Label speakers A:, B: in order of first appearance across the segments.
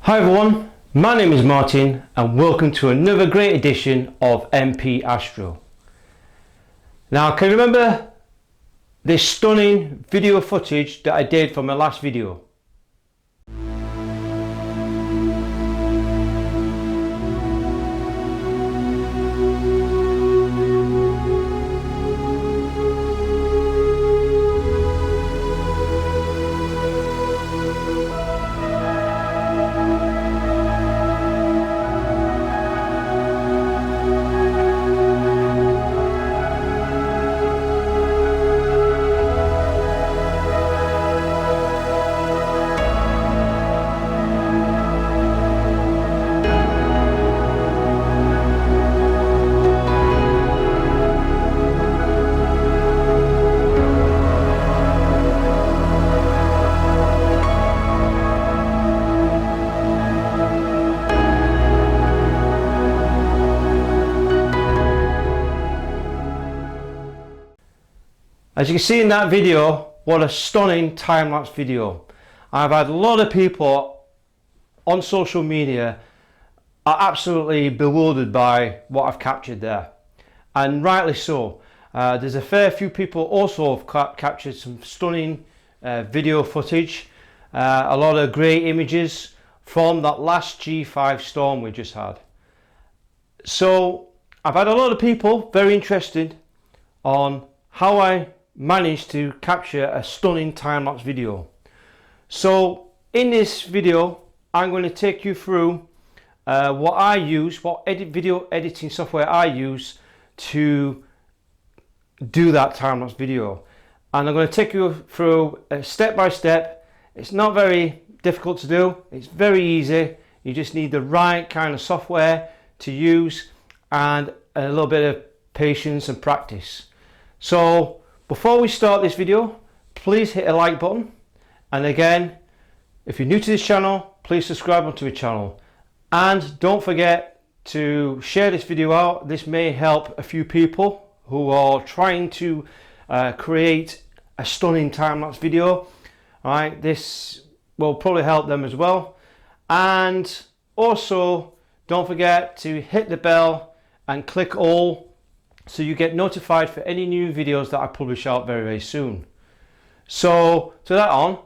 A: Hi everyone, my name is Martin and welcome to another great edition of MP Astro. Now, can you remember this stunning video footage that I did for my last video? As you can see in that video, what a stunning time-lapse video. I've had a lot of people on social media are absolutely bewildered by what I've captured there, and rightly so. There's a fair few people also have captured some stunning video footage, a lot of great images from that last G5 storm we just had. So I've had a lot of people very interested on how I managed to capture a stunning time-lapse video. So in this video I'm going to take you through what I use, what video editing software I use to do that time-lapse video, and I'm going to take you through step by step. It's not very difficult to do, it's very easy. You just need the right kind of software to use and a little bit of patience and practice. So before we start this video, please hit a like button, and again, if you're new to this channel, please subscribe onto the channel, and don't forget to share this video out. This may help a few people who are trying to create a stunning time-lapse video. Alright, this will probably help them as well. And also don't forget to hit the bell and click all, so you get notified for any new videos that I publish out very soon. So to that on,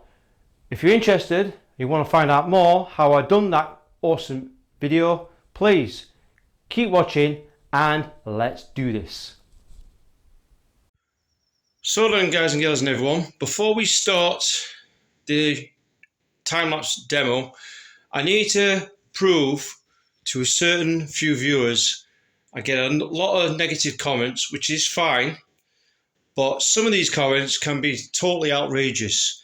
A: if you're interested, you want to find out more how I done that awesome video, please keep watching and let's do this. So then, guys and girls and everyone, before we start the time-lapse demo, I need to prove to a certain few viewers. I get a lot of negative comments, which is fine, but some of these comments can be totally outrageous.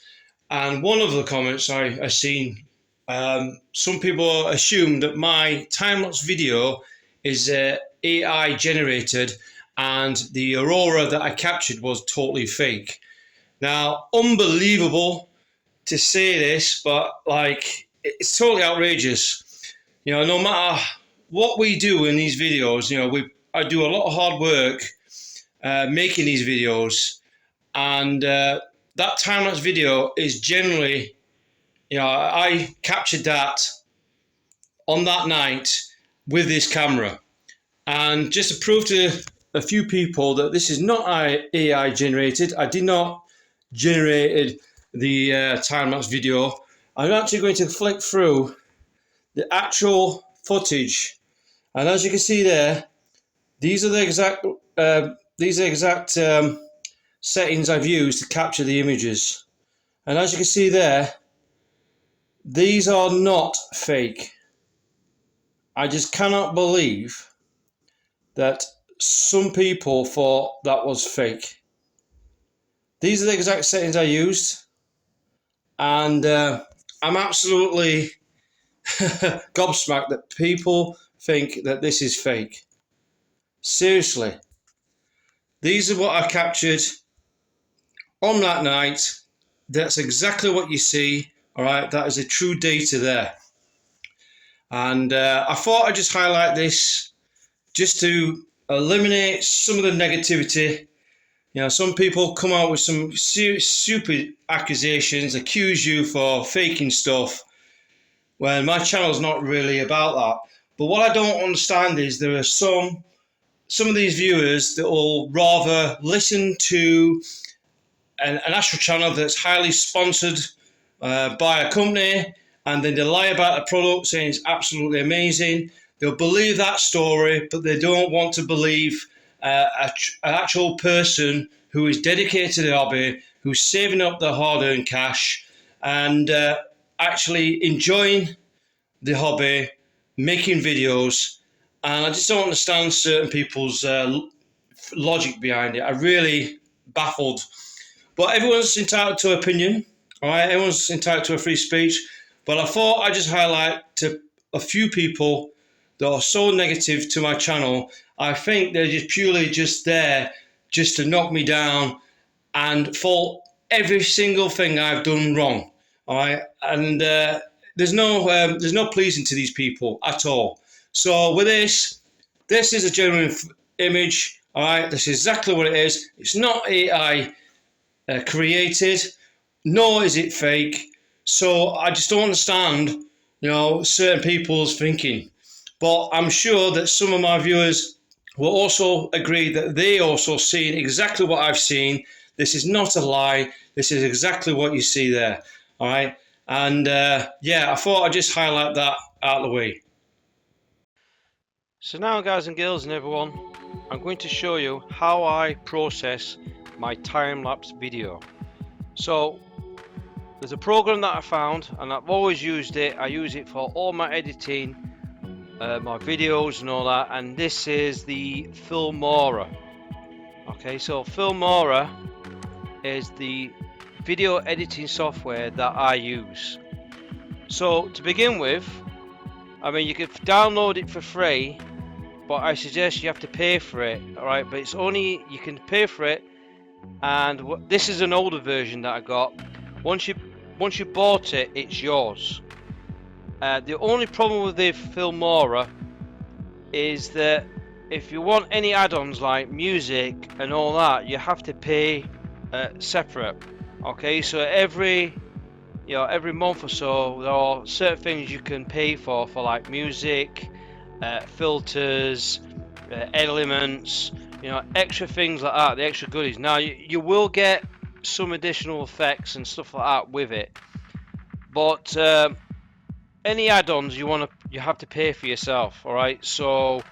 A: And one of the comments I seen, some people assume that my time-lapse video is AI generated and the aurora that I captured was totally fake. Now, unbelievable to say this, but like, it's totally outrageous. You know, no matter what we do in these videos, you know, I do a lot of hard work making these videos, and that time-lapse video is generally, you know, I captured that on that night with this camera. And just to prove to a few people that this is not AI generated, I did not generate the time-lapse video, I'm actually going to flick through the actual footage. And as you can see there, these are the exact settings I've used to capture the images. And as you can see there, these are not fake. I just cannot believe that some people thought that was fake. These are the exact settings I used, and I'm absolutely gobsmacked that people think that this is fake. Seriously, these are what I captured on that night. That's exactly what you see. All right, that is the true data there. And I thought I'd just highlight this just to eliminate some of the negativity. You know, some people come out with some stupid accusations, accuse you for faking stuff. when my channel's not really about that. But what I don't understand is there are some of these viewers that will rather listen to an astro channel that's highly sponsored by a company, and then they lie about the product saying it's absolutely amazing. They'll believe that story, but they don't want to believe an actual person who is dedicated to the hobby, who's saving up their hard-earned cash, and actually enjoying the hobby, making videos. And I just don't understand certain people's logic behind it. I really baffled. But everyone's entitled to opinion, all right? Everyone's entitled to a free speech. But I thought I'd just highlight to a few people that are so negative to my channel. I think they're just purely just there just to knock me down and fault every single thing I've done wrong, all right? And there's no pleasing to these people at all. So with this is a genuine image, all right? This is exactly what it is. It's not AI created, nor is it fake. So I just don't understand, certain people's thinking. But I'm sure that some of my viewers will also agree that they also seen exactly what I've seen. This is not a lie. This is exactly what you see there. All right. And yeah, I thought I'd just highlight that out of the way.
B: So now, guys and girls and everyone, I'm going to show you how I process my time-lapse video. So there's a program that I found, and I've always used it. I use it for all my editing, my videos and all that, and this is the Filmora. Okay, so Filmora is the video editing software that I use. So to begin with, I mean, you can download it for free, but I suggest you have to pay for it. All right, but it's only, you can pay for it, and this is an older version that I got. Once you bought it, it's yours. The only problem with the Filmora is that if you want any add-ons like music and all that, you have to pay separate. Okay, so every month or so, there are certain things you can pay for like music, filters, elements, extra things like that, the extra goodies. Now you will get some additional effects and stuff like that with it, but any add-ons you have to pay for yourself. All right, so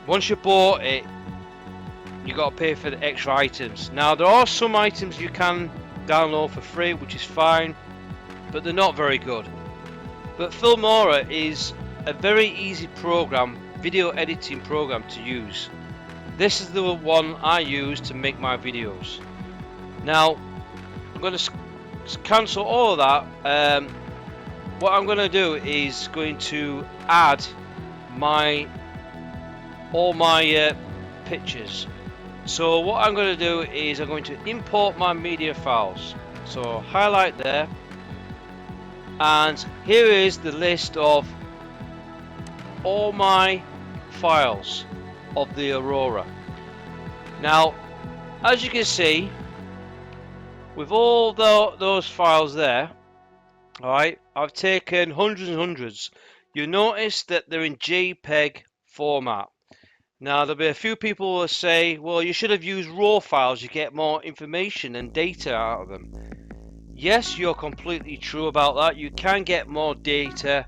B: once you bought it, you got to pay for the extra items. Now there are some items you can download for free, which is fine, but they're not very good. But Filmora is a very easy program, video editing program to use. This is the one I use to make my videos. Now I'm going to cancel all of that. What I'm going to do is going to add all my pictures. So what I'm going to do is I'm going to import my media files. So highlight there, and here is the list of all my files of the Aurora. Now as you can see, with all those files there, alright, I've taken hundreds and hundreds. You notice that they're in JPEG format. Now there'll be a few people who will say, well, you should have used RAW files, you get more information and data out of them. Yes, you're completely true about that. You can get more data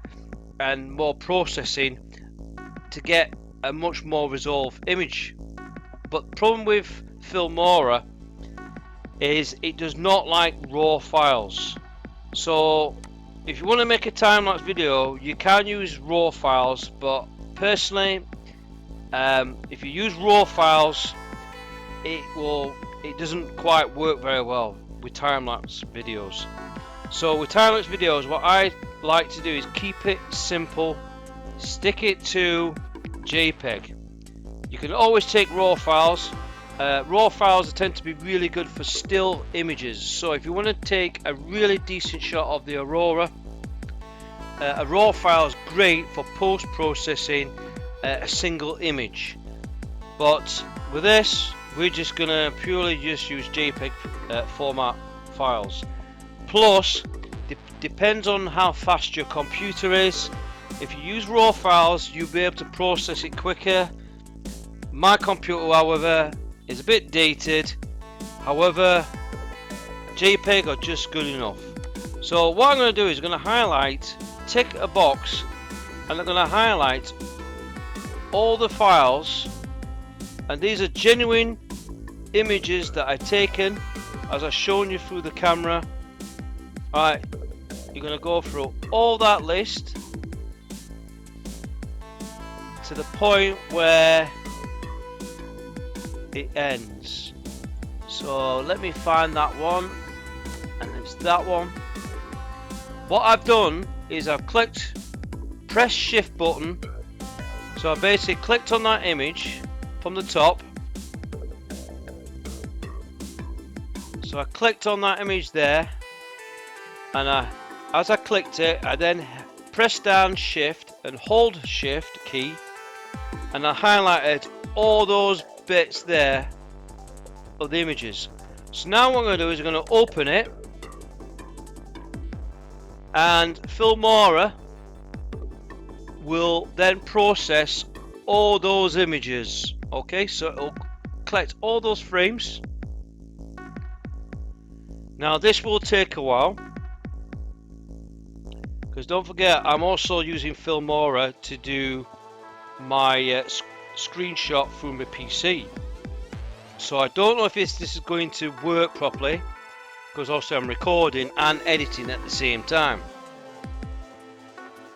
B: and more processing to get a much more resolved image. But the problem with Filmora is it does not like RAW files. So if you want to make a time-lapse video, you can use RAW files, but personally, if you use RAW files, it doesn't quite work very well with time-lapse videos. So with time-lapse videos, what I like to do is keep it simple, stick it to JPEG. You can always take RAW files. RAW files tend to be really good for still images. So if you want to take a really decent shot of the Aurora, a RAW file is great for post-processing a single image. But with this, we're just gonna purely just use JPEG format files. Plus, depends on how fast your computer is. If you use raw files, you'll be able to process it quicker. My computer, however, is a bit dated. However, JPEG are just good enough. So what I'm going to do is I'm going to highlight, tick a box, and I'm going to highlight all the files, and these are genuine images that I've taken as I've shown you through the camera. Alright, you're going to go through all that list to the point where it ends. So let me find that one, and it's that one. What I've done is I've clicked, press shift button, so I basically clicked on that image from the top. So I clicked on that image there, and as I clicked it, I then pressed down shift and hold shift key, and I highlighted all those bits there of the images. So now what I'm going to do is I'm going to open it, and Filmora will then process all those images. Okay, so it'll collect all those frames. Now this will take a while, because don't forget I'm also using Filmora to do my screenshot through my PC. So I don't know if this is going to work properly, because also I'm recording and editing at the same time.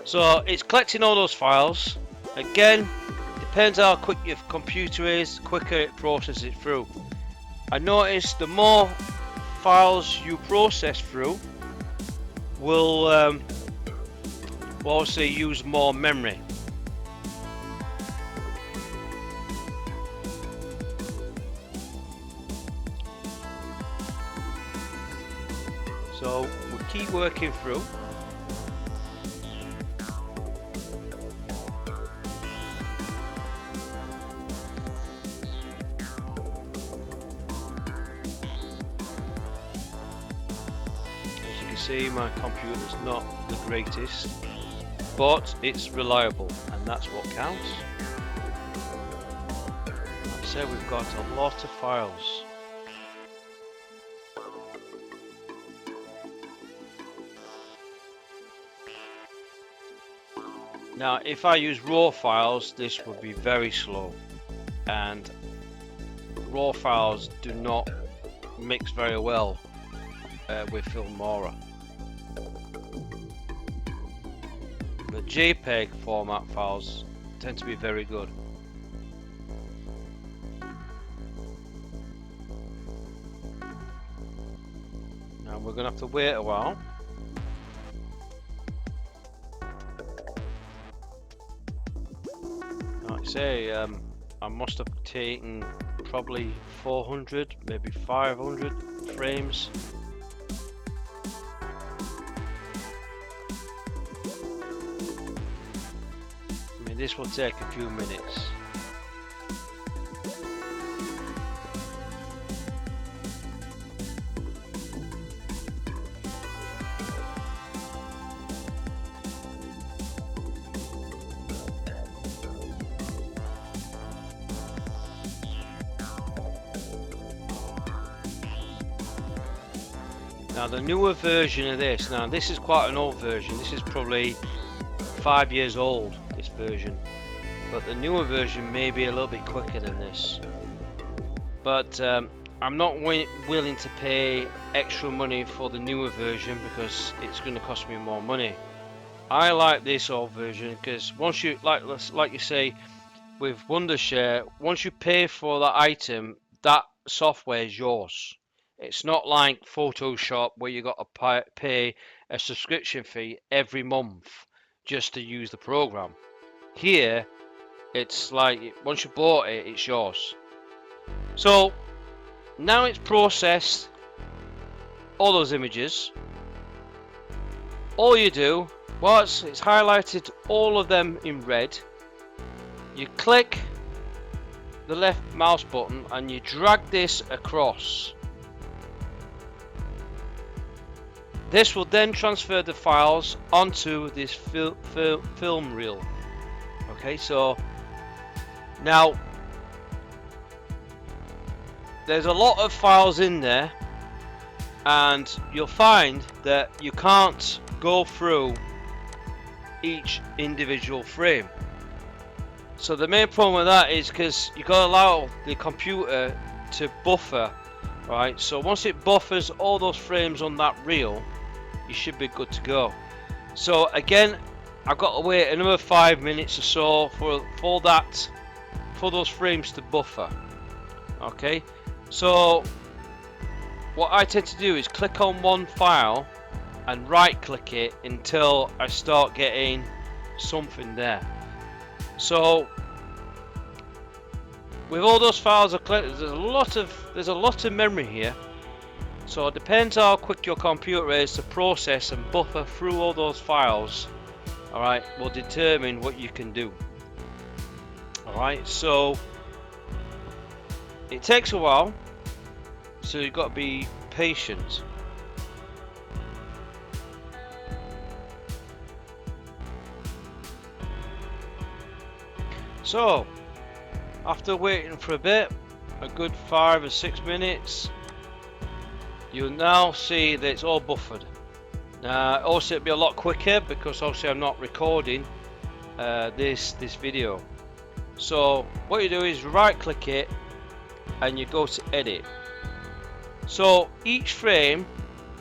B: So it's collecting all those files. Again, depends how quick your computer is, the quicker it processes it through. I noticed the more files you process through will also use more memory. So we'll keep working through. As you can see, my computer is not the greatest, but it's reliable, and that's what counts. Like I said, we've got a lot of files. Now if I use raw files, this would be very slow, and raw files do not mix very well with Filmora. But JPEG format files tend to be very good. Now we're going to have to wait a while. Like I say, I must have taken probably 400, maybe 500 frames. I mean, this will take a few minutes. Now the newer version of this, now this is quite an old version, this is probably 5 years old, this version, but the newer version may be a little bit quicker than this, but I'm not willing to pay extra money for the newer version because it's going to cost me more money. I like this old version because once you, like you say with Wondershare, once you pay for that item, that software is yours. It's not like Photoshop where you got to pay a subscription fee every month just to use the program. Here, it's like once you bought it, it's yours. So now it's processed all those images. All you do, once it's highlighted all of them in red, you click the left mouse button and you drag this across. This will then transfer the files onto this film reel. Okay, so now there's a lot of files in there, and you'll find that you can't go through each individual frame. So the main problem with that is because you've got to allow the computer to buffer, right? So once it buffers all those frames on that reel, you should be good to go. So again, I've got to wait another 5 minutes or so for those frames to buffer. Okay, so what I tend to do is click on one file and right click it until I start getting something there. So with all those files I clicked, there's a lot of memory here. So it depends how quick your computer is to process and buffer through all those files. Alright, will determine what you can do. Alright, so it takes a while, so you've got to be patient. So after waiting for a bit, a good 5 or 6 minutes, you'll now see that it's all buffered. Also, it'll be a lot quicker because obviously I'm not recording this video. So what you do is right click it and you go to edit. So each frame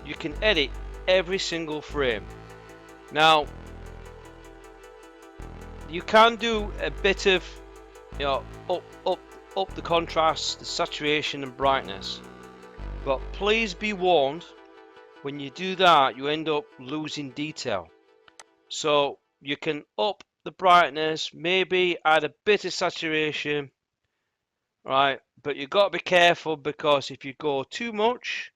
B: you can edit every single frame. Now you can do a bit of, you know, up the contrast, the saturation and brightness, but please be warned, when you do that you end up losing detail. So you can up the brightness, maybe add a bit of saturation, right, but you've got to be careful, because if you go too much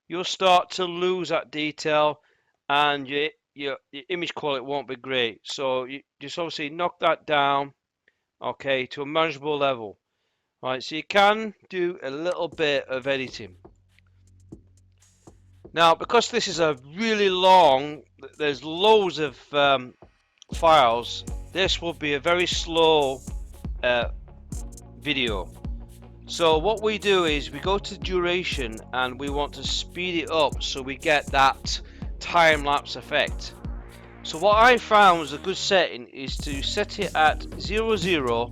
B: you'll start to lose that detail and your image quality won't be great. So you just obviously knock that down, okay, to a manageable level. Right, so you can do a little bit of editing. Now because this is a really long, there's loads of files, this will be a very slow video. So what we do is we go to duration and we want to speed it up so we get that time-lapse effect. So what I found was a good setting is to set it at 00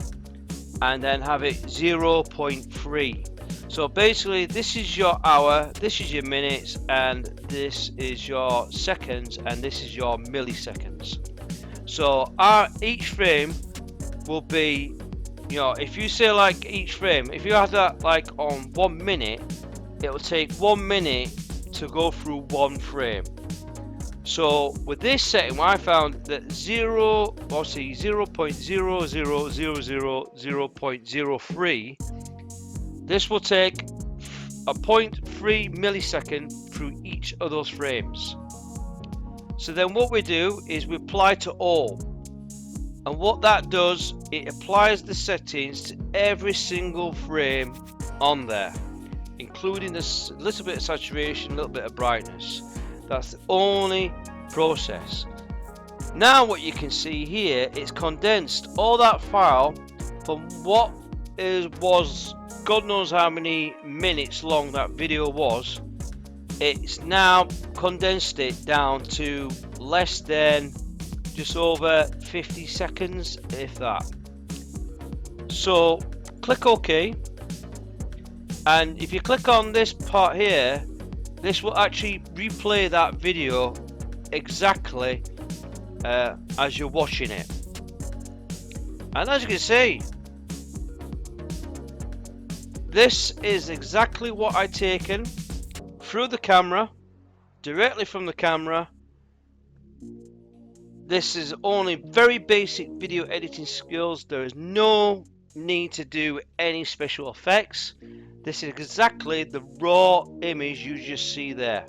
B: and then have it 0.3. So basically this is your hour, this is your minutes, and this is your seconds, and this is your milliseconds. So each frame will be, you know, if you say like each frame, if you have that like on 1 minute, it will take 1 minute to go through one frame. So with this setting, I found that 0.00000.03, this will take a 0.3 millisecond through each of those frames. So then what we do is we apply to all, and what that does, it applies the settings to every single frame on there, including this little bit of saturation, a little bit of brightness. That's the only process. Now what you can see here, it's condensed all that file from what was God knows how many minutes long that video was. It's now condensed it down to less than just over 50 seconds, if that. So click OK, and if you click on this part here, this will actually replay that video exactly as you're watching it. And as you can see, this is exactly what I've taken through the camera, directly from the camera. This is only very basic video editing skills. There is no need to do any special effects. This is exactly the raw image you just see there.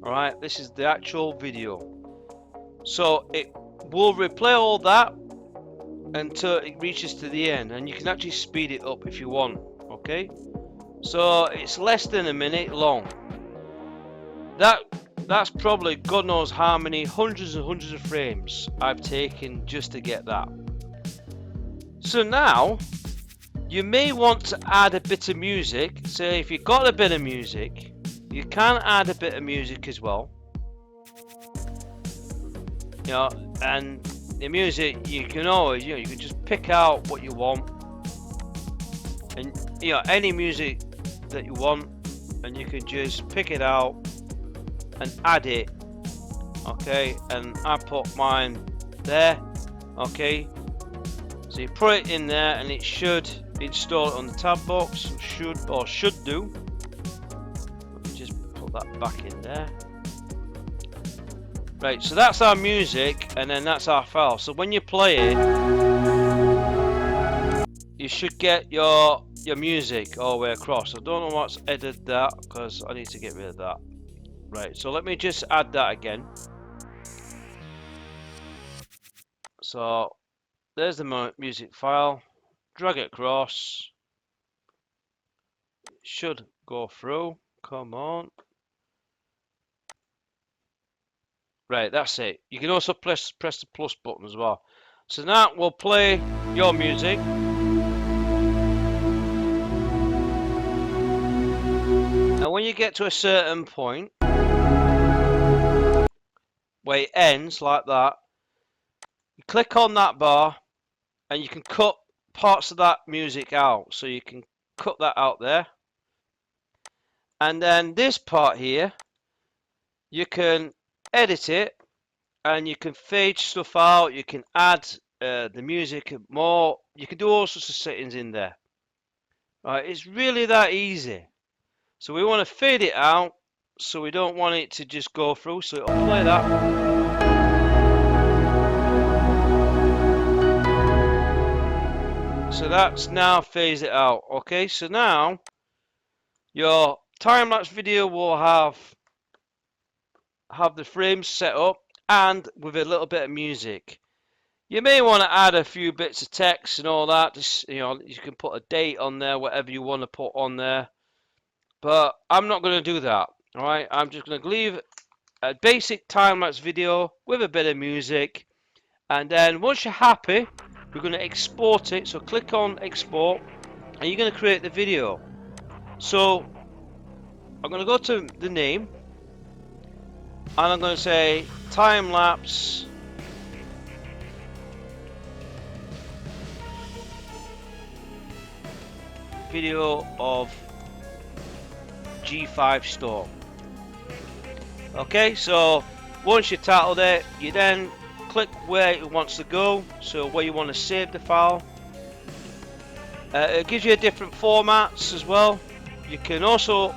B: Alright, this is the actual video. So it will replay all that until it reaches to the end, and you can actually speed it up if you want. Okay, so it's less than a minute long. That That's probably God knows how many hundreds and hundreds of frames I've taken just to get that. So now you may want to add a bit of music. Say if you've got a bit of music, you can add a bit of music as well. You know, and the music you can always, you know, you can just pick out what you want, and you know, any music that you want, and you can just pick it out and add it. Okay, and I put mine there. Okay, so you put it in there and it should install it on the tab box. Should do. Let me just put that back in there. Right, so that's our music, and then that's our file. So when you play it, you should get your music all the way across. I don't know what's edited that, because I need to get rid of that. Right, so let me just add that again. So there's the music file. Drag it across. It should go through. Come on. Right, that's it. You can also press the plus button as well. So now we'll play your music. And when you get to a certain point where it ends like that, you click on that bar and you can cut parts of that music out. So you can cut that out there. And then this part here, you can edit it and you can fade stuff out. You can add the music more. You can do all sorts of settings in there. Right, it's really that easy. So we want to fade it out, so we don't want it to just go through. So it'll play that. So that's now phased it out. Okay, so now your time-lapse video will have the frames set up and with a little bit of music. You may want to add a few bits of text and all that. Just, you know, you can put a date on there, whatever you want to put on there. But I'm not going to do that. All right, I'm just going to leave a basic time-lapse video with a bit of music, and then once you're happy, we're going to export it. So click on export, and you're going to create the video. So I'm going to go to the name, and I'm going to say time-lapse video of G5 Storm. Okay, so once you titled it, you then click where it wants to go, so where you want to save the file. It gives you different formats as well. You can also,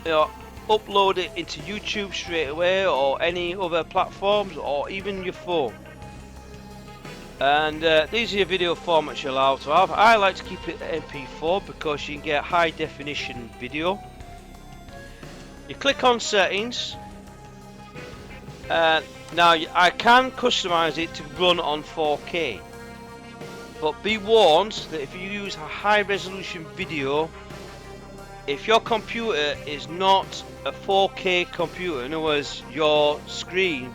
B: you know, upload it into YouTube straight away, or any other platforms, or even your phone. And these are your video formats you're allowed to have. I like to keep it MP4 because you can get high definition video. You click on settings. Now I can customize it to run on 4K, but be warned that if you use a high resolution video, if your computer is not a 4K computer, in other words your screen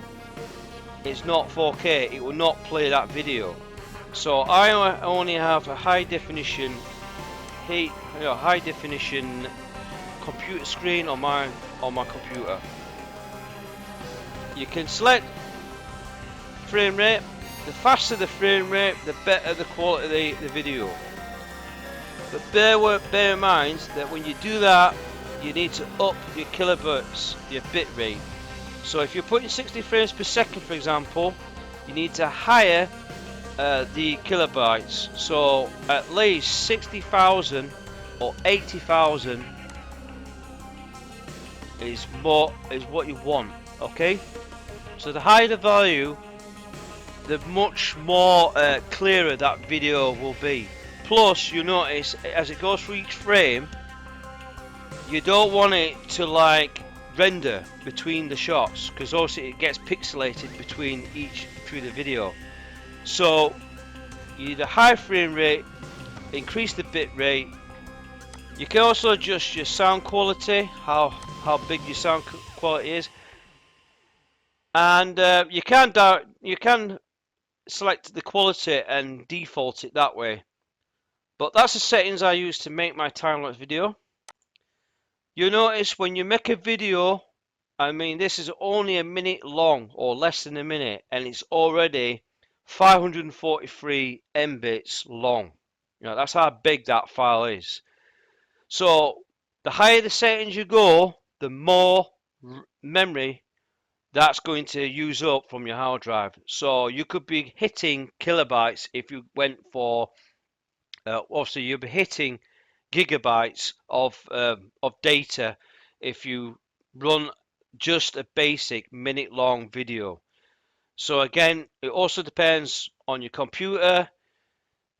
B: is not 4K, it will not play that video. So I only have a high definition computer screen on my computer. You can select frame rate. The faster the frame rate, the better the quality of the video. But bear in mind that when you do that, you need to up your kilobytes, your bit rate. So if you're putting 60 frames per second, for example, you need to higher the kilobytes. So at least 60,000 or 80,000 is what you want. Okay. So the higher the value, the much more clearer that video will be. Plus, you notice as it goes through each frame, you don't want it to like render between the shots, because also it gets pixelated through the video. So you need a high frame rate, increase the bit rate, You can also adjust your sound quality, how big your sound quality is, and you can select the quality and default it that way. But that's the settings I use to make my time-lapse video. You'll notice when you make a video, I mean this is only a minute long or less than a minute, and it's already 543 mbits long. You know, that's how big that file is. So the higher the settings you go, the more memory that's going to use up from your hard drive. So you could be hitting kilobytes if you went for obviously you'll be hitting gigabytes of data if you run just a basic minute long video. So again, it also depends on your computer.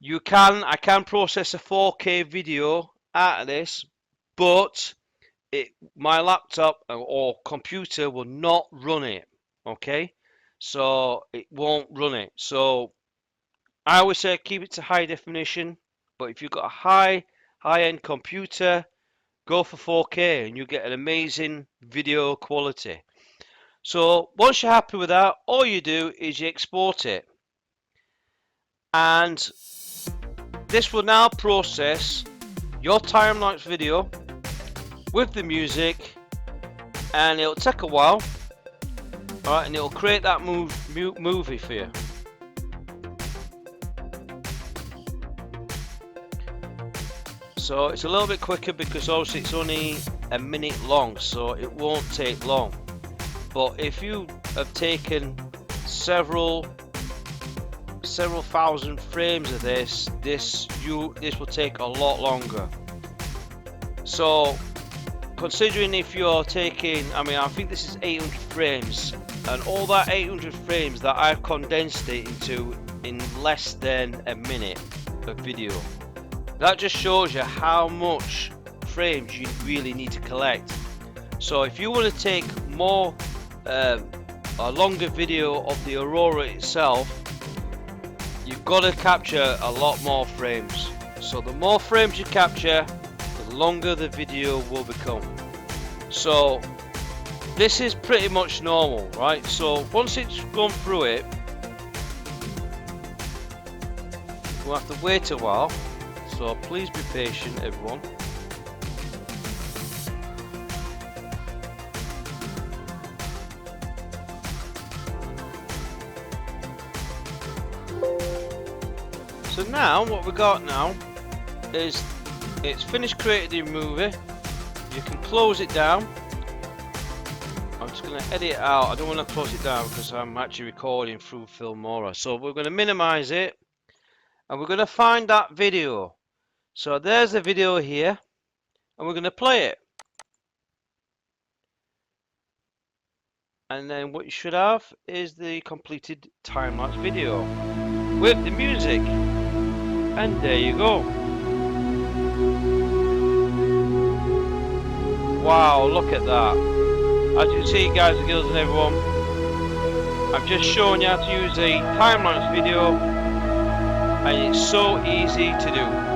B: I can process a 4K video out of this, but my laptop or computer will not run it. Okay, so it won't run it. So I always say keep it to high definition, but if you've got a high-end computer, go for 4K and you get an amazing video quality. So once you're happy with that, all you do is you export it, and this will now process your time-lapse video with the music, and it'll take a while, alright, and it'll create that movie for you. So it's a little bit quicker because obviously it's only a minute long, so it won't take long. But if you have taken several thousand frames of this will take a lot longer. So considering if you're taking, I mean, I think this is 800 frames, and all that 800 frames that I've condensed it into in less than a minute of video. That just shows you how much frames you really need to collect. So if you want to take more a longer video of the aurora itself, you've got to capture a lot more frames. So the more frames you capture, the longer the video will become. So this is pretty much normal, right? So once it's gone through it, we'll have to wait a while. So please be patient, everyone. So now what we got now is it's finished creating the movie. You can close it down. I'm just going to edit it out. I don't want to close it down because I'm actually recording through Filmora. So we're going to minimize it, and we're going to find that video. So there's the video here, and we're going to play it. And then what you should have is the completed time-lapse video with the music. And there you go. Wow, look at that. As you can see, guys and girls and everyone, I've just shown you how to use a time-lapse video, and it's so easy to do.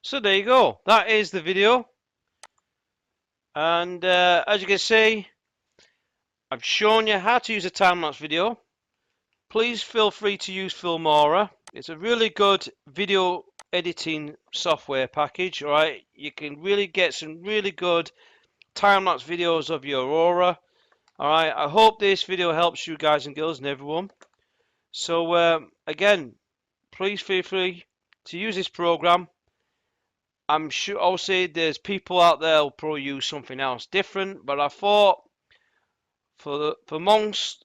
B: So there you go, that is the video, and as you can see, I've shown you how to use a time-lapse video. Please feel free to use Filmora. It's a really good video editing software package, alright? You can really get some really good time-lapse videos of your aurora. Alright, I hope this video helps you guys and girls and everyone. So again, please feel free to use this program. I'm sure obviously there's people out there who'll probably use something else different, but I thought for amongst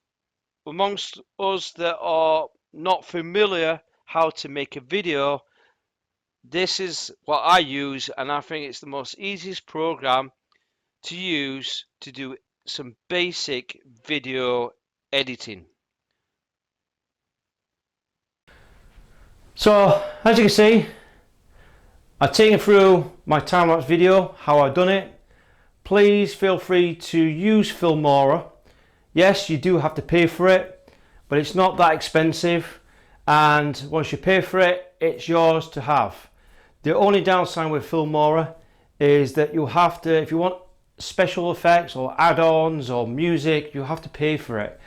B: us that are not familiar how to make a video, this is what I use, and I think it's the most easiest program to use to do some basic video editing.
C: So as you can see, I've taken through my time-lapse video, how I've done it. Please feel free to use Filmora. Yes, you do have to pay for it, but it's not that expensive, and once you pay for it, it's yours to have. The only downside with Filmora is that you have to, if you want special effects or add-ons or music, you have to pay for it,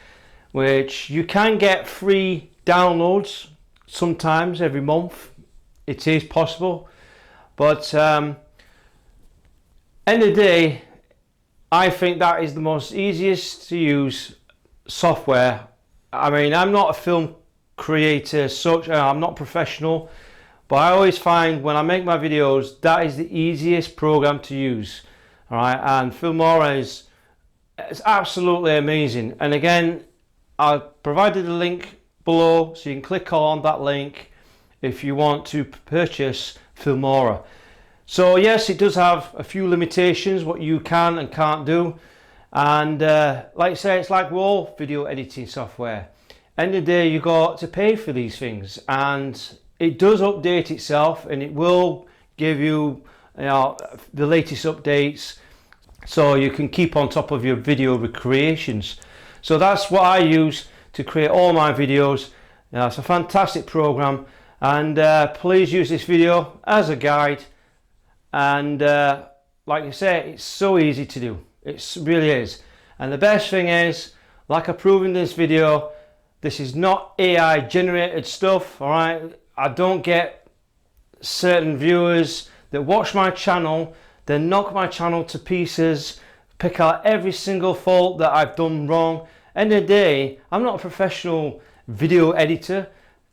C: which you can get free downloads sometimes every month. It is possible, but end of the day, I think that is the most easiest to use software. I mean, I'm not a film creator as such, I'm not professional, but I always find when I make my videos, that is the easiest program to use. All right, and Filmora is absolutely amazing. And again, I've provided a link below, so you can click on that link if you want to purchase Filmora. So yes, it does have a few limitations, what you can and can't do. And like I say, it's like with all video editing software. End of the day, you got to pay for these things, and it does update itself, and it will give you, the latest updates, so you can keep on top of your video recreations. So that's what I use to create all my videos. It's a fantastic program, and please use this video as a guide. And like I say, it's so easy to do. It really is. And the best thing is, like I proved in this video, this is not AI generated stuff. All right, I don't get certain viewers that watch my channel, then knock my channel to pieces, pick out every single fault that I've done wrong. End of the day, I'm not a professional video editor.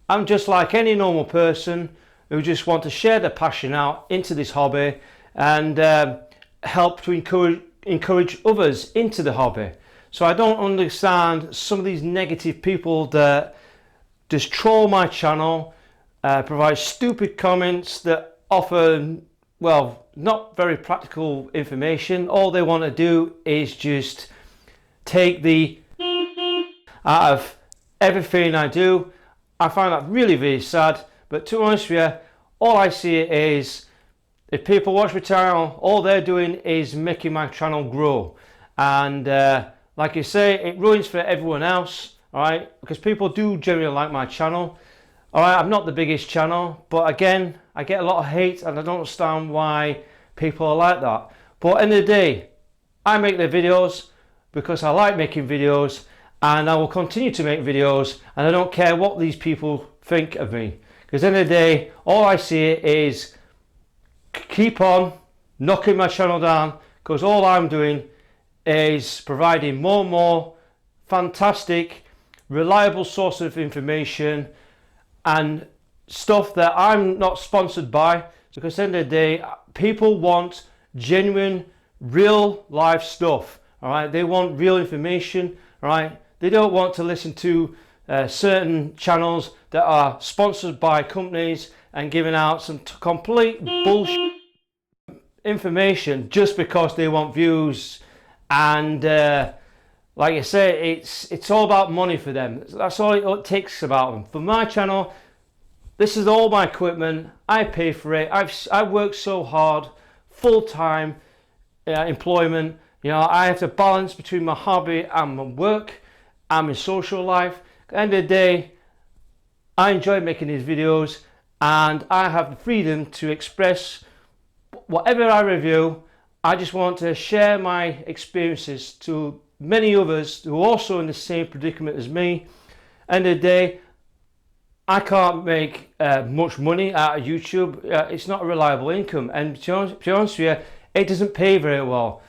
C: I'm just like any normal person who just want to share their passion out into this hobby and help to encourage others into the hobby. So I don't understand some of these negative people that just troll my channel, provide stupid comments that offer, well, not very practical information. All they want to do is just take the out of everything I do. I find that really, really sad. But to be honest with you, all I see is, if people watch my channel, all they're doing is making my channel grow. And like you say, it ruins for everyone else, all right? Because people do generally like my channel. All right, I'm not the biggest channel, but again, I get a lot of hate, and I don't understand why people are like that. But at the end of the day, I make the videos because I like making videos, and I will continue to make videos, and I don't care what these people think of me. Because at the end of the day, all I see is keep on knocking my channel down, because all I'm doing is providing more and more fantastic, reliable source of information and stuff that I'm not sponsored by. Because at the end of the day, people want genuine, real life stuff. All right, they want real information. All right, they don't want to listen to certain channels that are sponsored by companies and giving out some complete bullshit information just because they want views. And like I say, it's all about money for them. That's all it takes about them. For my channel, this is all my equipment. I pay for it. I've worked so hard, full-time employment. I have to balance between my hobby and my work and my social life. At the end of the day, I enjoy making these videos, and I have the freedom to express whatever I review. I just want to share my experiences to many others who are also in the same predicament as me. End of the day, I can't make much money out of YouTube. It's not a reliable income, and to be honest with you, it doesn't pay very well.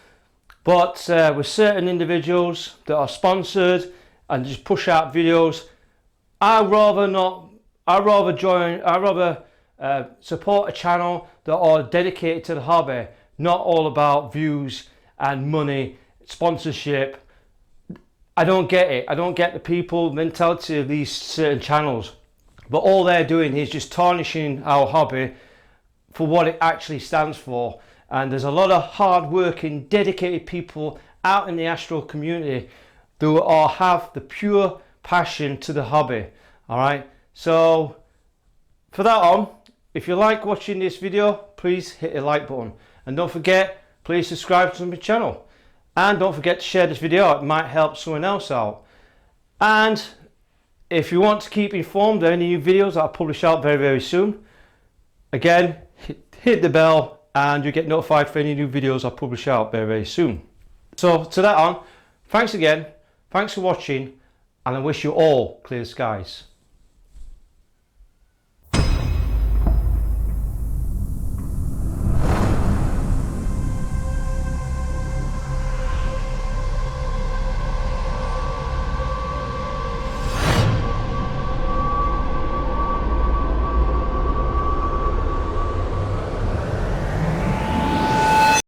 C: But with certain individuals that are sponsored and just push out videos, I'd rather support a channel that are dedicated to the hobby, not all about views and money, sponsorship. I don't get it. I don't get the people mentality of these certain channels. but all they're doing is just tarnishing our hobby for what it actually stands for. And there's a lot of hard working, dedicated people out in the astro community who are have the pure passion to the hobby. All right, so for that on, if you like watching this video, please hit the like button, and don't forget, please subscribe to my channel, and don't forget to share this video. It might help someone else out. And if you want to keep informed of any new videos that I publish out very soon, again, hit the bell and you get notified for any new videos I publish out very soon. So to that on, thanks again, thanks for watching, and I wish you all clear skies.